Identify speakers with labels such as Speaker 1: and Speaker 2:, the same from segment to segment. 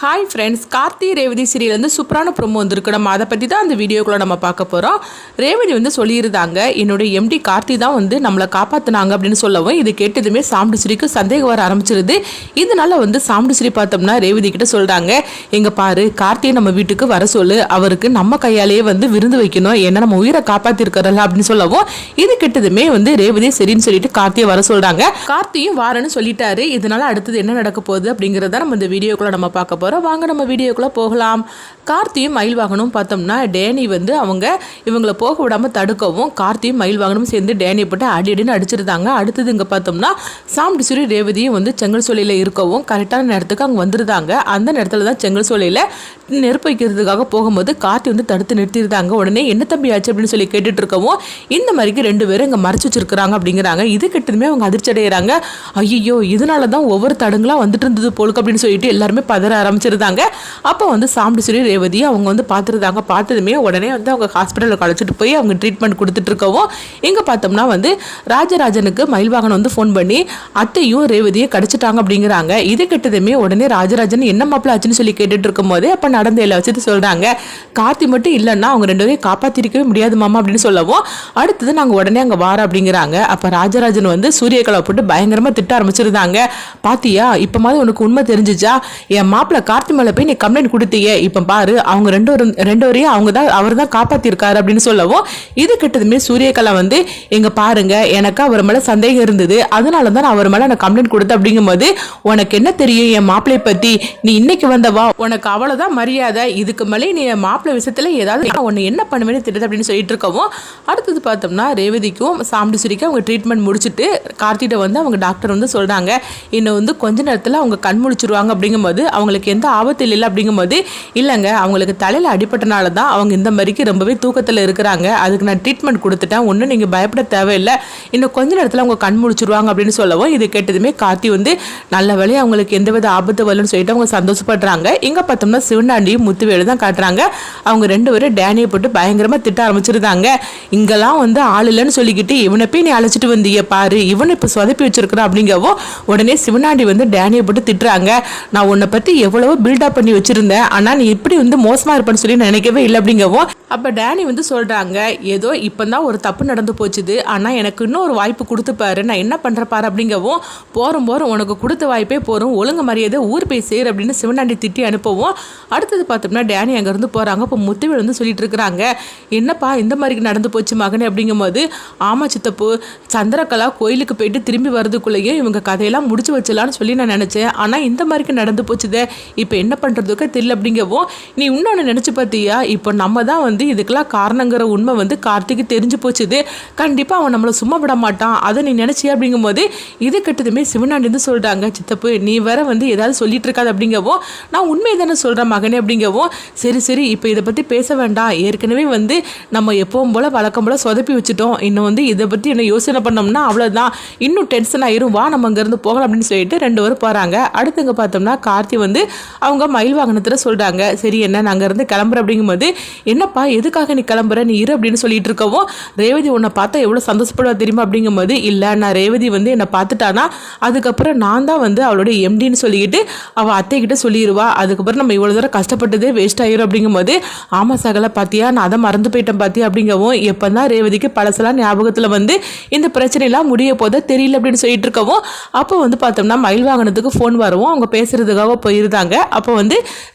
Speaker 1: Hi friends, Karthi Revathi serial சூப்பரான promo வந்திருக்கு. நம்ம அதை பற்றி தான் அந்த வீடியோக்குள்ளே நம்ம பார்க்க போகிறோம். ரேவதி சொல்லியிருந்தாங்க, என்னுடைய எம்டி கார்த்தி தான் நம்மளை காப்பாற்றினாங்க அப்படின்னு சொல்லவும், இது கேட்டதுமே சாமுண்டீஸ்வரிக்கு சந்தேகம் வர ஆரம்பிச்சிருது. இதனால சாமுண்டீஸ்வரி பார்த்தோம்னா ரேவதி கிட்ட சொல்கிறாங்க, எங்க பாரு, கார்த்தியை நம்ம வீட்டுக்கு வர சொல்லு, அவருக்கு நம்ம கையாலேயே விருந்து வைக்கணும், ஏன்னா நம்ம உயிரை காப்பாற்றிருக்கிறல அப்படின்னு சொல்லவும், இது கேட்டதுமே ரேவதி சரின்னு சொல்லிட்டு கார்த்தியை வர சொல்கிறாங்க. கார்த்தியும் வாரன்னு சொல்லிட்டாரு. இதனால அடுத்தது என்ன நடக்க போகுது அப்படிங்கிறத நம்ம இந்த வீடியோக்குள்ளே நம்ம பார்க்க போகிறோம். வாங்க நம்ம வீடியோக்குள்ளே போகலாம். கார்த்தியும் மயில் வாகனும் பார்த்தோம்னா டேனி அவங்க இவங்களை போக விடாமல் தடுக்கவும், கார்த்தியும் மயில் வாகனும் சேர்ந்து டேனியை போட்டு அடின்னு அடிச்சிருந்தாங்க. அடுத்தது இங்கே பார்த்தோம்னா சாமுண்டீஸ்வரி ரேவதியும் செங்கல் சோலையில் இருக்கவும் கரெக்டான நேரத்துக்கு அங்கே வந்துருந்தாங்க. அந்த நேரத்தில் தான் செங்கல் சோலையில் நெருப்பு வைக்கிறதுக்காக போகும்போது கார்த்தி தடுத்து நிறுத்திருந்தாங்க. உடனே என்ன தம்பி ஆச்சு அப்படின்னு சொல்லி கேட்டுட்டு இருக்கவும், இந்த மாதிரிக்கு 2 பேரும் இங்கே மறைச்சு வச்சிருக்கிறாங்க அப்படிங்கிறாங்க. இது கிட்டதுமே அவங்க அதிர்ச்சி அடைகிறாங்க. ஐயோ, இதனால தான் ஒவ்வொரு தடங்களாக வந்துட்டு இருந்தது போலுக்கு அப்படின்னு சொல்லிட்டு எல்லாருமே பதற ஆரம்பிச்சிருந்தாங்க. அப்போ சாமுண்டீஸ்வரி ரேவதி அவங்க பார்த்துருந்தாங்க. பார்த்ததுமே உடனே அவங்க ஹாஸ்பிட்டலுக்கு அழைச்சிட்டு போய் அவங்க ட்ரீட்மெண்ட் கொடுத்துட்டு இருக்கவும், இங்கே பார்த்தோம்னா ராஜராஜனுக்கு மயில் வாகனம் ஃபோன் பண்ணி அத்தையும் ரேவதியை கடிச்சிட்டாங்க அப்படிங்கிறாங்க. இது கிட்டதுமே உடனே ராஜராஜன் என்ன மாப்பிள்ள ஆச்சுன்னு சொல்லி கேட்டுட்டு இருக்கும் போதே அப்போ நடந்த எல்லா வச்சுட்டு சொல்கிறாங்க, கார்த்தி மட்டும் இல்லைன்னா அவங்க 2 பேரையும் காப்பாற்றிருக்கவே முடியாது மாமா அப்படின்னு சொல்லவும், அடுத்தது நாங்கள் உடனே அங்கே வார அப்படிங்கிறாங்க. அப்போ ராஜராஜன் சூரியகலா போட்டு பயங்கரமாக திட்ட ஆரம்பிச்சிருந்தாங்க. பாத்தியா, இப்போ மாதிரி உனக்கு உண்மை தெரிஞ்சிச்சா, என் மாப்பிள்ள கார்த்தி மேலே போய் நீ கம்ப்ளைண்ட் கொடுத்தீங்க, இப்போ பாரு அவங்க ரெண்டு வரையும் அவர் தான் காப்பாற்றிருக்காரு அப்படின்னு சொல்லவும், இது கிட்டதுமே சூரியகலா எங்க பாருங்க, எனக்கு அவர் மேலே சந்தேகம் இருந்தது, அதனால தான் அவர் மேலே நான் கம்ப்ளைண்ட் கொடுத்தேன் அப்படிங்கும்போது, உனக்கு என்ன தெரியும் என் மாப்பிள்ளை பற்றி, நீ இன்னைக்கு வந்தவா, உனக்கு அவ்வளோதான் மரியாதை, இதுக்கு மேலே நீ என் மாப்பிள்ளை விஷயத்தில் ஏதாவது உன்னை என்ன பண்ணுவேன்னு தெரியுது அப்படின்னு சொல்லிட்டு இருக்கவும், அடுத்தது பார்த்தோம்னா ரேவதிக்கும் சாமுண்டீஸ்வரிக்கும் அவங்க ட்ரீட்மெண்ட் முடிச்சுட்டு கார்த்திகிட்ட அவங்க டாக்டர் சொல்கிறாங்க, இன்னும் கொஞ்ச நேரத்தில் அவங்க கண் முழிச்சிருவாங்க அப்படிங்கும்போது அவங்களுக்கு எந்த ஆபத்து இல்லை அப்படிங்கும்போது, இல்லைங்க அவங்களுக்கு தலையில் அடிப்பட்டனால தான் அவங்க இந்த மாதிரிக்கு ரொம்பவே தூக்கத்தில் இருக்கிறாங்க, அதுக்கு நான் ட்ரீட்மெண்ட் கொடுத்துட்டேன், ஒன்றும் நீங்கள் பயப்பட தேவையில்லை, இன்னும் கொஞ்ச நேரத்தில் அவங்க கண் முழிச்சிருவாங்க அப்படின்னு சொல்லவும், இது கேட்டதுமே கார்த்தி நல்ல வேலையை அவங்களுக்கு எந்தவித ஆபத்து வரலன்னு சொல்லிட்டு அவங்க சந்தோஷப்படுறாங்க. இங்கே பார்த்தோம்னா சிவனாண்டியும் முத்துவேலு தான் காட்டுறாங்க. அவங்க 2 பேரும் டேனியை போட்டு பயங்கரமாக திட்ட ஆரம்பிச்சிருந்தாங்க. இங்கெல்லாம் ஆள் இல்லைன்னு சொல்லிக்கிட்டு இவனை போய் நீ அழைச்சிட்டு வந்தீங்க பாரு, இவனை இப்போ சொதப்பி வச்சிருக்கிறான் அப்படிங்கவோ, உடனே சிவனாண்டி டேனியை போட்டு திட்டுறாங்க, நான் உன்னை பற்றி எவ்வளவோ பில்டப் பண்ணி வச்சிருந்தேன், ஆனால் நீ இப்படி மோசமாக இருப்பேன்னு சொல்லி நினைக்கவே இல்லை அப்படிங்கவோ, அப்போ டேனி சொல்கிறாங்க, ஏதோ இப்போ தான் ஒரு தப்பு நடந்து போச்சுது, ஆனால் எனக்கு இன்னும் ஒரு வாய்ப்பு கொடுத்துப்பாரு, நான் என்ன பண்ணுறேன் பாரு அப்படிங்கவும், போகிறோம் உனக்கு கொடுத்த வாய்ப்பே போகிறோம், ஒழுங்கு மரியாதை ஊர் போய் சேர் அப்படின்னு சிவனாண்டி திட்டி அனுப்பவும், அடுத்தது பார்த்தோம்னா டேனி அங்கேருந்து போகிறாங்க. இப்போ முத்துவேல் சொல்லிட்டு இருக்கிறாங்க, என்னப்பா இந்த மாதிரி நடந்து போச்சு மகனே அப்படிங்கும்போது, ஆமாம் சித்தப்பு, சந்திரகலா கோயிலுக்கு போயிட்டு திரும்பி வரதுக்குள்ளேயே இவங்க கதையெல்லாம் முடிச்சு வச்சலான்னு சொல்லி நான் நினச்சேன், ஆனால் இந்த மாதிரிக்கு நடந்து போச்சுதே, இப்போ என்ன பண்ணுறதுக்கு தெரியல அப்படிங்கவும், நீ இன்னொன்று நினச்சி பார்த்தியா, இப்போ நம்ம தான் இதுக்கெல்லாம் காரணங்கிற உண்மை கார்த்திக்கு தெரிஞ்சு போச்சுது, கண்டிப்பாக அவன் நம்மளை சும்மா விட மாட்டான், அதை நீ நினச்சியா அப்படிங்கும்போது, இது கட்டதுமே சிவனாண்டி சொல்கிறாங்க, சித்தப்பு நீ வேற ஏதாவது சொல்லிட்டு இருக்காது அப்படிங்கவும், நான் உண்மையை தானே சொல்கிறேன் மகனே அப்படிங்கவும், சரி சரி இப்போ இதை பற்றி பேச வேண்டாம், ஏற்கனவே நம்ம எப்பவும் போல் வழக்கம் போல் சொதப்பி வச்சுட்டோம், இன்னும் இதை பற்றி என்ன யோசனை பண்ணோம்னா அவ்வளோதான், இன்னும் டென்ஷன் ஆயிரும், வா நம்ம அங்கேருந்து போகலாம் அப்படின்னு சொல்லிட்டு 2 பேரும் போகிறாங்க. அடுத்துங்க பார்த்தோம்னா கார்த்தி அவங்க மயில் வாகனத்தில் சொல்கிறாங்க, சரி என்ன நான் அங்கேருந்து கிளம்புறேன் அப்படிங்கும்போது, என்னப்பா எதுக்காக நீ கிளம்புற, நீ இரு அப்படின்னு சொல்லிட்டு இருக்கவும், ரேவதி உன்னை பார்த்தா எவ்வளோ சந்தோஷப்படுவா தெரியுமா அப்படிங்கும்போது, இல்லை நான் ரேவதி என்னை பார்த்துட்டானா அதுக்கப்புறம் நான் தான் அவளுடைய எம்டின்னு சொல்லிக்கிட்டு அவள் அத்தைக்கிட்ட சொல்லிடுவா, அதுக்கப்புறம் நம்ம இவ்வளோ தூரம் கஷ்டப்பட்டதே வேஸ்ட் ஆயிரும் அப்படிங்கும்போது, ஆமாம் சகல பார்த்தியா நான் அதை மறந்து போயிட்டேன் பார்த்தியா அப்படிங்கவும், எப்போ தான் ரேவதிக்கு பழசெல்லாம் ஞாபகத்தில் இந்த பிரச்சனைலாம் முடிய போத தெரியல அப்படின்னு சொல்லிட்டு இருக்கவும், அப்போ பார்த்தோம்னா மயில் வாகனத்துக்கு ஃபோன் வரவும் அவங்க பேசுறதுக்காக போயிருந்தாங்க. அப்போ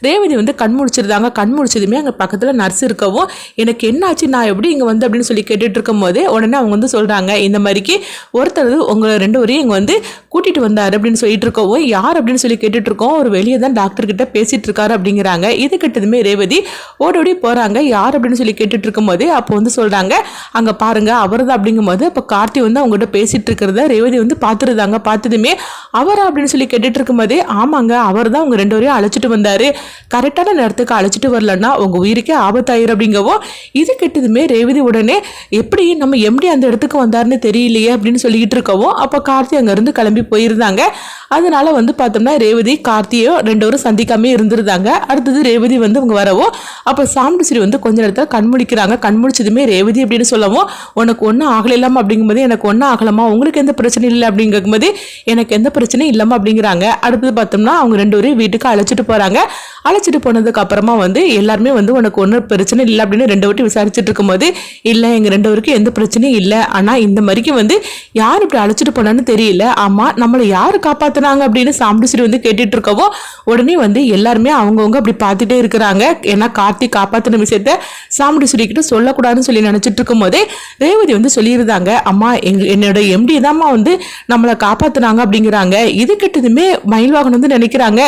Speaker 1: ரேவதி கண் முடிச்சிருந்தாங்க. கண் முடிச்சதுமே அங்கே பக்கத்தில் நர்ஸ் இருக்கவும், எனக்கு என்ன ஆச்சு நான் எப்படி இங்கே அப்படின்னு சொல்லி கேட்டுட்டு இருக்கும் போதே உடனே அவங்க சொல்கிறாங்க, இந்த மாதிரிக்கு ஒருத்தர் உங்களை 2 பேரையும் இங்கே கூட்டிகிட்டு வந்தார் அப்படின்னு சொல்லிட்டு இருக்கவும், யார் அப்படின்னு சொல்லி கேட்டுட்டு இருக்கோம், ஒரு வெளியே தான் டாக்டர் கிட்ட பேசிட்டு இருக்காரு அப்படிங்கிறாங்க. இது கிட்டதுமே ரேவதி ஓடோடி போகிறாங்க. யார் அப்படின்னு சொல்லி கேட்டுட்டு இருக்கும் போதே அப்போ சொல்கிறாங்க, அங்கே பாருங்க அவர் தான் அப்படிங்கும்போது, அப்போ கார்த்தி அவங்ககிட்ட பேசிட்டு இருக்கிறத ரேவதி பார்த்துருந்தாங்க. பார்த்ததுமே அவரா அப்படின்னு சொல்லி கேட்டுட்டு இருக்கும் போதே, ஆமாங்க அவர் தான் அவங்க 2 பேரையும் அழைச்சிட்டு வந்தாரு, கரெக்டான நேரத்துக்கு அழைச்சிட்டு வரலன்னா உங்க உயிருக்கே ஆபத்தாயிரும் அப்படிங்க அப்படிங்கவோ இது கெட்டதுமே ரேவதி உடனே எப்படி நம்ம எம்டி அந்த இடத்துக்கு வந்தாருன்னு தெரியலையே அப்படின்னு சொல்லிக்கிட்டு இருக்கவோ அப்போ கார்த்தி அங்கேருந்து கிளம்பி போயிருந்தாங்க. அதனால வந்து பார்த்தோம்னா ரேவதி கார்த்தியோ ரெண்டு பேரும் சந்திக்காமே இருந்திருந்தாங்க. அடுத்தது ரேவதி வந்து அவங்க வரவோ அப்போ சாமுண்டீஸ்வரி வந்து கொஞ்ச நேரத்தில் கண்முழிக்கிறாங்க. கண்முழிச்சதுமே ரேவதி அப்படின்னு சொல்லவும் உனக்கு ஒன்றும் ஆகலாமா அப்படிங்கும்போது எனக்கு ஒன்றும் ஆகலாமா, உங்களுக்கு எந்த பிரச்சனையும் இல்லை அப்படிங்கும்போது எனக்கு எந்த பிரச்சனையும் இல்லாமல் அப்படிங்கிறாங்க. அடுத்தது பார்த்தோம்னா அவங்க ரெண்டு பேரும் வீட்டுக்கு அழைச்சிட்டு போகிறாங்க. அழைச்சிட்டு போனதுக்கு அப்புறமா வந்து எல்லாருமே வந்து உனக்கு ஒன்றும் பிரச்சனை இல்லை அப்படின்னு ரெண்டு வாட்டி விசாரிச்சுட்டு இருக்கும்போது இல்லை எங்கள் ரெண்டு பேருக்கும் எந்த பிரச்சனையும் இல்லை, ஆனால் இந்த மாதிரிக்கு வந்து யார் இப்படி அழைச்சிட்டு போனான்னு தெரியல, ஆமாம் நம்மளை யார் காப்பாற்றினாங்க அப்படின்னு சாமுண்டீஸ்வரி வந்து கேட்டுட்டு இருக்கவோ உடனே வந்து எல்லாருமே அவங்கவுங்க அப்படி பார்த்துட்டே இருக்கிறாங்க. ஏன்னா கார்த்தி காப்பாற்றின விஷயத்த சாமுண்டீஸ்வரி கிட்ட சொல்லக்கூடாதுன்னு சொல்லி நினச்சிட்டு இருக்கும் போதே ரேவதி வந்து சொல்லியிருந்தாங்க, அம்மா என்னோட எம்டி தான்மா வந்து நம்மளை காப்பாற்றினாங்க அப்படிங்கிறாங்க. இது கிட்டதுமே மயில்வாகன் வந்து நினைக்கிறாங்க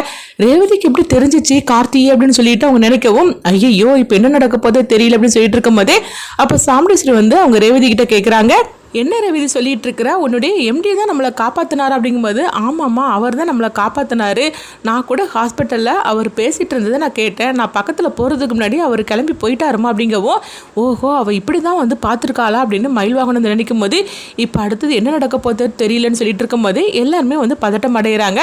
Speaker 1: ரேவதிக்கு எப்படி தெரிஞ்சிச்சு கார்த்தி அப்படின்னு சொல்லிட்டு அவங்க நினைக்கவும் ஐயோ இப்போ என்ன நடக்க போதோ தெரியல அப்படின்னு சொல்லிட்டு இருக்கும் போதே அப்போ சாமுண்டீஸ்வரி வந்து அவங்க ரேவதி கிட்ட கேட்குறாங்க, என்ன ரவிதி சொல்லிட்டு இருக்கிற, உன்னுடைய எம்டி தான் நம்மளை காப்பாற்றினார் அப்படிங்கும்போது ஆமாம்மா அவர் தான் நம்மளை காப்பாற்றினாரு, நான் கூட ஹாஸ்பிட்டலில் அவர் பேசிகிட்டு இருந்ததை நான் கேட்டேன், நான் பக்கத்தில் போகிறதுக்கு முன்னாடி அவர் கிளம்பி போயிட்டாருமா அப்படிங்கவோ ஓஹோ அவள் இப்படி தான் வந்து பார்த்துருக்காளா அப்படின்னு மயில்வாகனம் நினைக்கும் போது இப்போ அடுத்தது என்ன நடக்க போகுது தெரியலன்னு சொல்லிட்டு இருக்கும்போது எல்லாருமே வந்து பதட்டம் அடைகிறாங்க.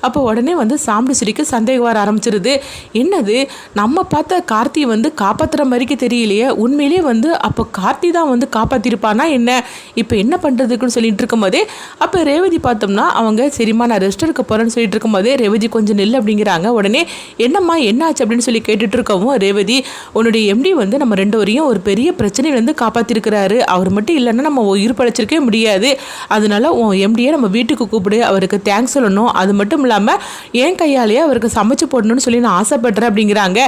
Speaker 1: அப்போ உடனே வந்து சாமுண்டீஸ்வரிக்கு சந்தேகம் வர ஆரம்பிச்சிருது, என்னது நம்ம பார்த்த கார்த்தி வந்து காப்பாற்றுற மாதிரிக்கு தெரியலையே, உண்மையிலேயே வந்து அப்போ கார்த்தி தான் வந்து காப்பாற்றிருப்பானா என்ன, இப்போ என்ன பண்ணுறதுக்குன்னு சொல்லிட்டு இருக்கும்போதே அப்போ ரேவதி பார்த்தோம்னா அவங்க சரிம்மா நான் ரெஸ்ட் எடுக்க போகிறேன்னு சொல்லிட்டு இருக்கும்போதே ரேவதி கொஞ்சம் நெல் அப்படிங்கிறாங்க. உடனே என்னம்மா என்னாச்சு அப்படின்னு சொல்லி கேட்டுட்டு இருக்கவும் ரேவதி உன்னுடைய எம்டி வந்து நம்ம ரெண்டு வரையும் ஒரு பெரிய பிரச்சனையிலேருந்து காப்பாற்றிருக்கிறாரு, அவர் மட்டும் இல்லைன்னா நம்ம உயிர் படைச்சிருக்கவே முடியாது, அதனால உன் எம்டியை நம்ம வீட்டுக்கு கூப்பிடு, அவருக்கு தேங்க்ஸ் சொல்லணும், அது மட்டும் இல்லாமல் என் கையாலேயே அவருக்கு சமைச்சு போடணும்னு சொல்லி நான் ஆசைப்படுறேன் அப்படிங்கிறாங்க.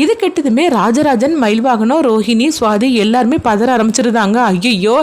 Speaker 1: இது கெட்டதுமே ராஜராஜன் மயில்வாகனம் ரோஹிணி சுவாதி எல்லாருமே பதற ஆரம்பிச்சிருந்தாங்க. ஐயோ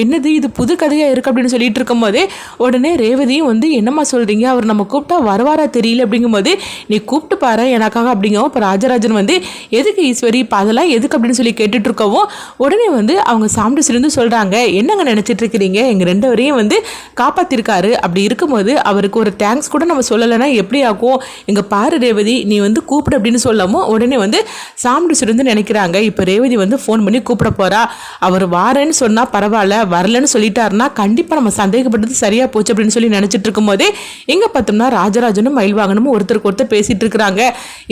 Speaker 1: என்னது இது புது கதையாக இருக்குது அப்படின்னு சொல்லிட்டு இருக்கும்போதே உடனே ரேவதியும் வந்து என்னம்மா சொல்கிறீங்க, அவர் நம்ம கூப்பிட்டா வருவாரா தெரியல அப்படிங்கும்போது நீ கூப்பிட்டு பாரு எனக்காக அப்படிங்கவும் இப்போ ராஜராஜன் வந்து எதுக்கு ஈஸ்வரி இப்போ அதெல்லாம் எதுக்கு அப்படின்னு சொல்லி கேட்டுட்டு இருக்கவும் உடனே வந்து அவங்க சாமுண்டீஸ்வரி சொல்கிறாங்க, என்னங்க நினச்சிட்டு இருக்கிறீங்க, எங்கள் ரெண்டு வரையும் வந்து காப்பாற்றிருக்காரு, அப்படி இருக்கும்போது அவருக்கு ஒரு தேங்க்ஸ் கூட நம்ம சொல்லலைன்னா எப்படி ஆகும், எங்கள் பாரு ரேவதி நீ வந்து கூப்பிடு அப்படின்னு சொல்லவும் உடனே வந்து சாமுண்டீஸ்வரி வந்து நினைக்கிறாங்க இப்போ ரேவதி வந்து ஃபோன் பண்ணி கூப்பிட போகிறா, அவர் வாரேன்னு சொன்னால் பரவாயில்ல வரலன்னு சொல்லிட்டாருன்னா கண்டிப்பாக நம்ம சந்தேகப்பட்டது சரியாக போச்சு அப்படின்னு சொல்லி நினச்சிட்டு இருக்கும்போதே எங்கே பார்த்தோம்னா ராஜராஜனும் மயில்வாகனமும் ஒருத்தருக்கு ஒருத்தர் பேசிகிட்டு இருக்கிறாங்க.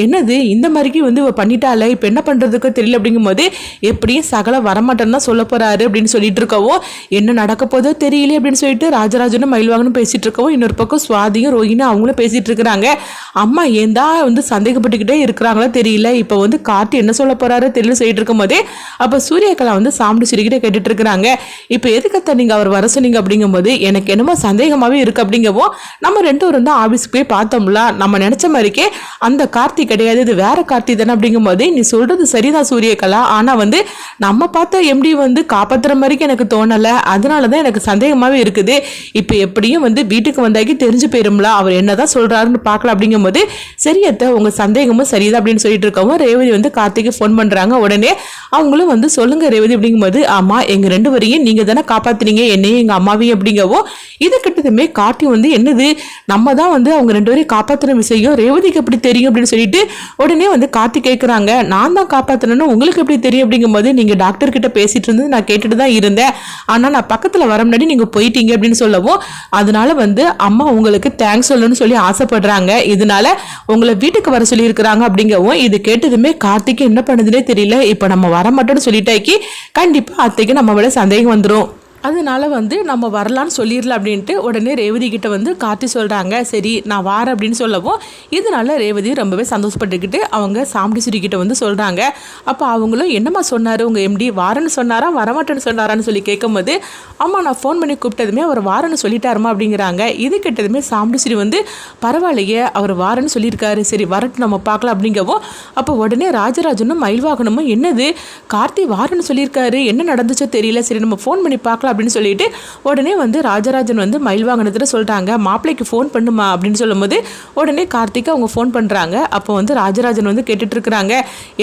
Speaker 1: என்னது இந்த மாதிரிக்கு வந்து பண்ணிட்டால இப்போ என்ன பண்ணுறதுக்கு தெரியல அப்படிங்கும்போது எப்படியும் சகல வரமாட்டேன்னு தான் சொல்ல போகிறாரு அப்படின்னு சொல்லிட்டு இருக்கவும் என்ன நடக்க போதோ தெரியல அப்படின்னு சொல்லிட்டு ராஜராஜனும் மயில்வாகனும் பேசிகிட்டு இருக்கவும் இன்னொரு பக்கம் சுவாதியும் ரோஹினும் அவங்களும் பேசிகிட்டு இருக்கிறாங்க. அம்மா ஏன் தான் வந்து சந்தேகப்பட்டுக்கிட்டே இருக்கிறாங்களோ தெரியல, இப்போ வந்து கார்த்தி என்ன சொல்ல போகிறாரு தெரியல சொல்லிட்டு இருக்கும்போதே அப்போ சூரியகலா வந்து சாமுண்டீஸ்வரிக்கிட்ட கேட்டுட்டு இருக்கிறாங்க, இப்போ எதுக்கத்த நீங்கள் அவர் வர சொன்னீங்க அப்படிங்கும்போது எனக்கு என்னமோ சந்தேகமாகவே இருக்குது அப்படிங்கவும் நம்ம ரெண்டு பேரும் தான் ஆஃபீஸுக்கு போய் பார்த்தோம்ல நம்ம நினச்ச மாதிரிக்கே அந்த கார்த்தி கிடையாது இது வேற கார்த்தி தானே அப்படிங்கும்போது நீ சொல்கிறது சரிதான் சூரியகலா, ஆனால் வந்து நம்ம பார்த்த எம்டி வந்து காப்பாற்றுற மாதிரிக்கு எனக்கு தோணலை, அதனால தான் எனக்கு சந்தேகமாகவே இருக்குது, இப்போ எப்படியும் வந்து வீட்டுக்கு வந்தாக்கி தெரிஞ்சு போயிரும்ல அவர் என்ன தான் சொல்கிறாருன்னு பார்க்கலாம் அப்படிங்கும்போது சரியத்த உங்கள் சந்தேகமும் சரிதான் அப்படின்னு சொல்லிட்டு இருக்கவும் ரேவதி வந்து கார்த்திக்கு ஃபோன் பண்ணுறாங்க. உடனே அவங்களும் வந்து சொல்லுங்க ரேவதி அப்படிங்கும்போது ஆமாம் எங்கள் ரெண்டு வரையும் நீங்கள் தானே காப்பாற்றினீங்க என்னையும் எங்கள் அம்மாவையும் அப்படிங்கவோ இது கிட்டதுமே கார்த்தி வந்து என்னது நம்ம தான் வந்து அவங்க ரெண்டு பேரையும் காப்பாற்றின விஷயம் ரேவதிக்கு எப்படி தெரியும் அப்படின்னு சொல்லிட்டு உடனே வந்து கார்த்தி கேட்குறாங்க, நான் தான் காப்பாற்றினேன்னு உங்களுக்கு எப்படி தெரியும் அப்படிங்கும்போது நீங்கள் டாக்டர் கிட்ட பேசிட்டு இருந்து நான் கேட்டுட்டு தான் இருந்தேன், ஆனால் நான் பக்கத்தில் வர முன்னாடி நீங்கள் போயிட்டீங்க அப்படின்னு சொல்லவும் அதனால வந்து அம்மா உங்களுக்கு தேங்க்ஸ் சொல்லணும்னு சொல்லி ஆசைப்படுறாங்க, இதனால உங்களை வீட்டுக்கு வர சொல்லி இருக்கிறாங்க அப்படிங்கவும் இது கேட்டதுமே கார்த்திக்கு என்ன பண்ணுதுன்னே தெரியல, இப்போ நம்ம வர மாட்டோம்னு சொல்லிட்டாக்கி கண்டிப்பாக அத்தைக்கு நம்ம விட சந்தேகம் வந்துடும், அதனால வந்து நம்ம வரலான்னு சொல்லிடலாம் அப்படின்ட்டு உடனே ரேவதி கிட்ட வந்து கார்த்தி சொல்கிறாங்க, சரி நான் வாரேன் அப்படின்னு சொல்லவும் இதனால ரேவதி ரொம்பவே சந்தோஷப்பட்டுக்கிட்டு அவங்க சாமுண்டீஸ்வரி கிட்ட வந்து சொல்கிறாங்க. அப்போ அவங்களும் என்னம்மா சொன்னார் உங்கள் எம்டி வாரன்னு சொன்னாரா வரமாட்டேன்னு சொன்னாரான்னு சொல்லி கேட்கும்போது ஆமாம் நான் ஃபோன் பண்ணி கூப்பிட்டதுமே அவர் வாரன்னு சொல்லிட்டாருமா அப்படிங்கிறாங்க. இது கிட்டதுமே சாமுண்டீஸ்வரி வந்து பரவாயில்லையே அவர் வாரன்னு சொல்லியிருக்காரு, சரி வரட்டு நம்ம பார்க்கலாம் அப்படிங்கவும் அப்போ உடனே ராஜராஜனும் மயில்வாகனமும் என்னது கார்த்தி வாரன்னு சொல்லியிருக்காரு என்ன நடந்துச்சோ தெரியல, சரி நம்ம ஃபோன் பண்ணி பார்க்கலாம் அப்படின்னு சொல்லிட்டு உடனே வந்து ராஜராஜன் வந்து மயில் வாகனத்தில் சொல்கிறாங்க, மாப்பிள்ளைக்கு ஃபோன் பண்ணுமா அப்படின்னு சொல்லும்போது உடனே கார்த்திக் அவங்க ஃபோன் பண்ணுறாங்க. அப்போ வந்து ராஜராஜன் வந்து கேட்டுட்டு இருக்கிறாங்க,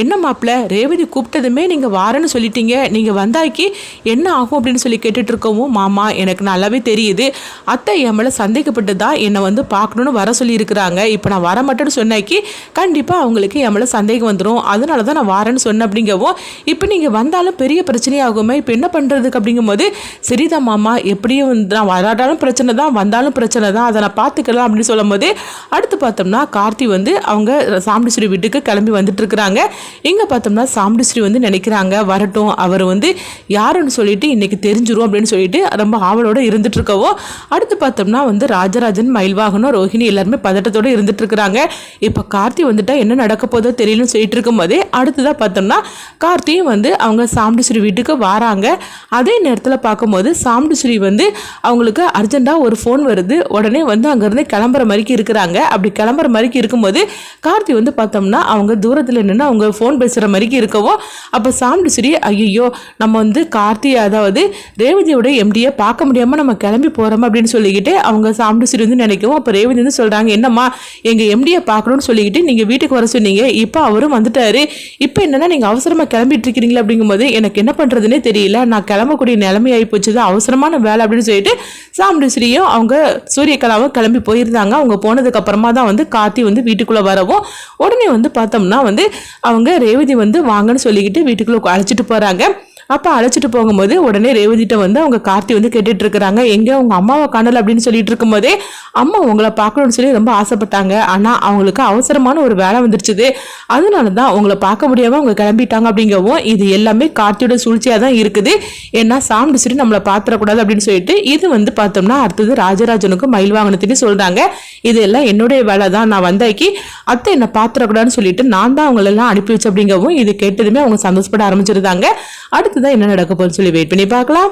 Speaker 1: என்ன மாப்பிள்ளை ரேவதி கூப்பிட்டதுமே நீங்கள் வாரன்னு சொல்லிட்டீங்க, நீங்கள் வந்தாக்கி என்ன ஆகும் அப்படின்னு சொல்லி கேட்டுட்டு இருக்கவும், மாமா எனக்கு நல்லாவே தெரியுது, அத்தை என் மேலே சந்தேகப்பட்டு தான் என்னை வந்து பார்க்கணுன்னு வர சொல்லியிருக்கிறாங்க. இப்போ நான் வர மாட்டேன்னு சொன்னாக்கி கண்டிப்பாக அவங்களுக்கு என் மேலே சந்தேகம் வந்துடும், அதனால தான் நான் வாரேன்னு சொன்னேன் அப்படிங்கவும், இப்போ நீங்கள் வந்தாலும் பெரிய பிரச்சனையாகுமே, இப்போ என்ன பண்ணுறதுக்கு அப்படிங்கும்போது, சரிதான் மாமா எப்படியும் நான் வராட்டாலும் பிரச்சனை தான், வந்தாலும் பிரச்சனை தான், அதை நான் பார்த்துக்கலாம் அப்படின்னு சொல்லும் போது அடுத்து பார்த்தோம்னா கார்த்தி வந்து அவங்க சாமுண்டீஸ்வரி வீட்டுக்கு கிளம்பி வந்துட்டு இருக்கிறாங்க. இங்கே பார்த்தோம்னா சாமுண்டீஸ்வரி வந்து நினைக்கிறாங்க வரட்டும், அவர் வந்து யாருன்னு சொல்லிட்டு இன்னைக்கு தெரிஞ்சிரும் அப்படின்னு சொல்லிட்டு ரொம்ப ஆவலோட இருந்துட்டு இருக்கவோ, அடுத்து பார்த்தோம்னா வந்து ராஜராஜன் மயில்வாகனம் ரோஹிணி எல்லாருமே பதட்டத்தோட இருந்துட்டு இருக்கிறாங்க. இப்போ கார்த்தி வந்துட்டா என்ன நடக்க போதோ தெரியலன்னு சொல்லிட்டு இருக்கும் போதே அடுத்ததாக பார்த்தோம்னா கார்த்தியும் வந்து அவங்க சாமுண்டீஸ்வரி வீட்டுக்கு வராங்க. அதே நேரத்தில் பார்க்கும்போது சாமுண்டீஸ்வரி வந்து அவங்களுக்கு அர்ஜென்ட்டாக ஒரு ஃபோன் வருது. உடனே வந்து அங்கேருந்து கிளம்புற மாதிரிக்கு இருக்கிறாங்க. அப்படி கிளம்புற மாதிரிக்கு இருக்கும்போது கார்த்தி வந்து பார்த்தோம்னா அவங்க தூரத்தில் நின்று அவங்க ஃபோன் பேசுகிற மாதிரிக்கு இருக்கவோ, அப்போ சாமுண்டீஸ்வரி ஐயோ நம்ம வந்து கார்த்தி அதாவது ரேவதியோட எம்டியை பார்க்க முடியாமல் நம்ம கிளம்பி போகிறோம் அப்படின்னு சொல்லிக்கிட்டு அவங்க சாமுண்டீஸ்வரி வந்து நினைக்கவும், அப்போ ரேவதி வந்து சொல்கிறாங்க, என்னம்மா எங்கள் எம்டியை பார்க்கணும்னு சொல்லிக்கிட்டு நீங்கள் வீட்டுக்கு வர சொன்னீங்க, இப்போ அவரும் வந்துட்டாரு, இப்போ என்னன்னா நீங்கள் அவசரமாக கிளம்பிட்டு இருக்கிறீங்களா அப்படிங்கும்போது எனக்கு என்ன பண்ணுறதுனே தெரியல, நான் கிளம்பக்கூடிய நிலைமை ஆகி போச்சு, அவசரமான வேலை அப்படின்னு சொல்லிட்டு சாமுண்டீஸ்வரியும் அவங்க சூரியகலாவும் கிளம்பி போயிருந்தாங்க. அவங்க போனதுக்கு அப்புறமா தான் வந்து கார்த்தி வந்து வீட்டுக்குள்ளே வரவும் உடனே வந்து பார்த்தோம்னா வந்து அவங்க ரேவதி வந்து வாங்கன்னு சொல்லிக்கிட்டு வீட்டுக்குள்ளே அழைச்சிட்டு போகிறாங்க. அப்போ அழைச்சிட்டு போகும்போது உடனே ரேவதிட்ட வந்து அவங்க கார்த்தி வந்து கேட்டுட்டு இருக்கிறாங்க, எங்கே உங்கள் அம்மாவை காணலை அப்படின்னு சொல்லிட்டு இருக்கும்போதே, அம்மா உங்களை பார்க்கணும்னு சொல்லி ரொம்ப ஆசைப்பட்டாங்க, ஆனால் அவங்களுக்கு அவசரமான ஒரு வேலை வந்துருச்சுது, அதனால தான் உங்களை பார்க்க முடியாமல் அவங்க கிளம்பிட்டாங்க அப்படிங்கவும், இது எல்லாமே கார்த்தியோட சூழ்ச்சியாக தான் இருக்குது, ஏன்னா சாமுண்டீஸ்வரி நம்மளை பார்த்துடக்கூடாது அப்படின்னு சொல்லிட்டு இது வந்து பார்த்தோம்னா அடுத்தது ராஜராஜனுக்கும் மயில் வாகனத்தையும் சொல்கிறாங்க, இது எல்லாம் என்னுடைய வேலை தான், நான் வந்தாக்கி அத்தை என்னை பார்த்துடக்கூடாதுன்னு சொல்லிட்டு நான் தான் அவங்களெல்லாம் அனுப்பி வச்சு அப்படிங்கவும், இது கேட்டதுமே அவங்க சந்தோஷப்பட ஆரம்பிச்சிருந்தாங்க. அடுத்ததான் என்ன நடக்க போகுதுன்னு சொல்லி வெயிட் பண்ணி பார்க்கலாம்.